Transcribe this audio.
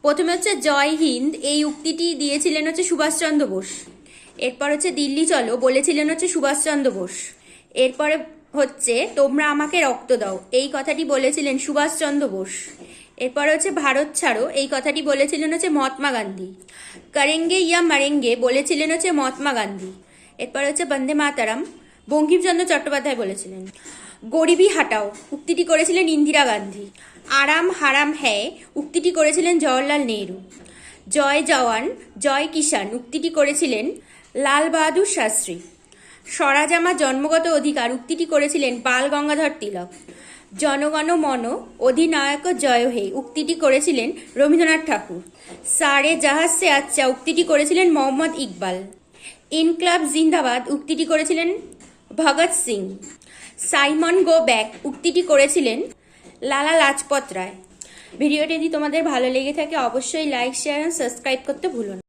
প্রথমে হচ্ছে জয় হিন্দ, এই উক্তিটি দিয়েছিলেন হচ্ছে সুভাষচন্দ্র বোস। এরপর হচ্ছে দিল্লি চলো, বলেছিলেন হচ্ছে সুভাষচন্দ্র বোস। এরপরে হচ্ছে তোমরা আমাকে রক্ত দাও, এই কথাটি বলেছিলেন সুভাষচন্দ্র বোস। এরপর হচ্ছে ভারত ছাড়ো, এই কথাটি বলেছিলেন হচ্ছে মহাত্মা গান্ধী। করেঙ্গে ইয়া মারেঙ্গে বলেছিলেন হচ্ছে মহাত্মা গান্ধী। এরপর হচ্ছে বন্দে মাতারাম বঙ্কিমচন্দ্র চট্টোপাধ্যায় বলেছিলেন। গরিবি হাটাও উক্তিটি করেছিলেন ইন্দিরা গান্ধী। আরাম হারাম হ্যায় উক্তিটি করেছিলেন জওহরলাল নেহরু। জয় জওয়ান জয় কিষাণ উক্তিটি করেছিলেন লাল বাহাদুর শাস্ত্রী। স্বরাজ আমার জন্মগত অধিকার উক্তিটি করেছিলেন বাল গঙ্গাধর তিলক। জনগণ মন অধিনায়ক জয় হে উক্তিটি করেছিলেন রবীন্দ্রনাথ ঠাকুর। সারে জাহাজ সে আচ্ছা উক্তিটি করেছিলেন মোহাম্মদ ইকবাল। ইনকলাব জিন্দাবাদ উক্তিটি করেছিলেন Bhagat Singh. Simon go back উক্তিটি করেছিলেন লালা লাজপত রায়। ভিডিওটি যদি তোমাদের ভালো লেগে থাকে অবশ্যই লাইক, শেয়ার এবং সাবস্ক্রাইব করতে ভুলো না।